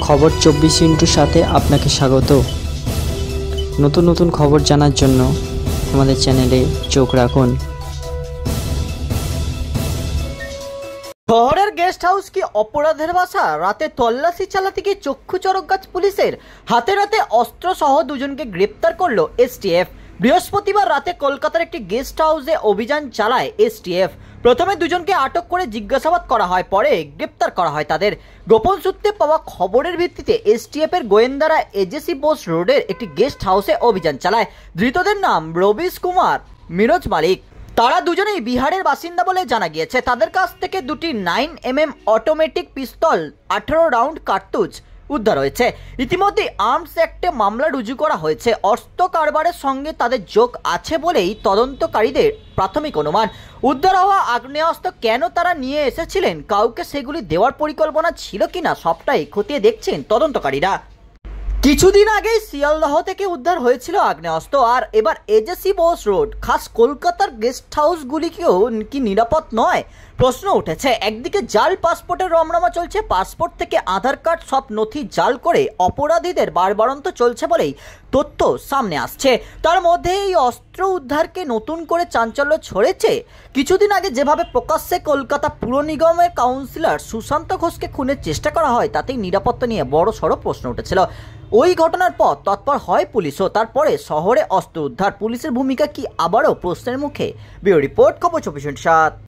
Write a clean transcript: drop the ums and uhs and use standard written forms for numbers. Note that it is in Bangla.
খবর 24 সাথে আপনাকে স্বাগত। নতুন নতুন খবর জানার জন্য আমাদের চ্যানেলে চোখ রাখুন। শহরের গেস্ট হাউস কি অপরাধের বাসা? রাতে তল্লাশি চালাতে গিয়ে চক্ষু চড়কগাছ পুলিশের। হাতে রাতে অস্ত্র সহ দুজনকে গ্রেপ্তার করলো এসটিএফ। বৃহস্পতিবার রাতে কলকাতার একটি গেস্ট হাউসে অভিযান চালায় এসটিএফ। প্রথমে দুজনকে আটক করে জিজ্ঞাসাবাদ করা হয়, পরে গ্রেপ্তার করা হয় তাদের। গোপন সূত্রে পাওয়া খবরের ভিত্তিতে এসটিএফ এর গোয়েন্দারা এজেসি বোস রোডের একটি গেস্ট হাউসে অভিযান চালায়। ধৃতদের নাম রবিশ কুমার, মিরজ মালিক। তারা দুজনেই বিহারের বাসিন্দা বলে জানা গিয়েছে। তাদের কাছ থেকে দুটি 9mm অটোমেটিক পিস্তল, 18 রাউন্ড কার্তুজ উদ্ধার হয়েছে। ইতিমধ্যে আর্মস অ্যাক্টে মামলা রুজু করা হয়েছে। অস্ত্র কারবারের সঙ্গে তাদের যোগ আছে বলেই তদন্তকারীদের প্রাথমিক অনুমান। উদ্ধার হওয়া আগ্নেয়াস্ত্র কেন তারা নিয়ে এসেছিলেন, কাউকে সেগুলি দেওয়ার পরিকল্পনা ছিল কিনা, সবটাই খতিয়ে দেখছেন তদন্তকারীরা। কিছুদিন আগেই শিয়ালদহ থেকে উদ্ধার হয়েছিল আগ্নেয়াস্ত্র, আর এবার এজেসি বোস রোড। খাস কলকাতার গেস্ট হাউসগুলিকেও কি নিরাপদ নয়, প্রশ্ন উঠেছে। একদিকে জাল পাসপোর্টের রমরমা চলছে, পাসপোর্ট থেকে আধার কার্ড সব নথি জাল করে অপরাধীদের বাড়বাড়ন্ত চলছে বলেই তথ্য সামনে আসছে। তার মধ্যে এই অস্ত্র উদ্ধারকে নতুন করে চাঞ্চল্য ছড়েছে। কিছুদিন আগে যেভাবে প্রকাশ্যে কলকাতা পুর নিগমের কাউন্সিলর সুশান্ত ঘোষকে খুনের চেষ্টা করা হয়, তাতেই নিরাপত্তা নিয়ে বড় সড়ো প্রশ্ন উঠেছিল। ওই ঘটনার পর তৎপর হয় পুলিশও। তারপরে শহরে অস্ত্র উদ্ধার, পুলিশের ভূমিকা কি আবারও প্রশ্নের মুখে? ব্যুরো রিপোর্ট, খবর 24/7।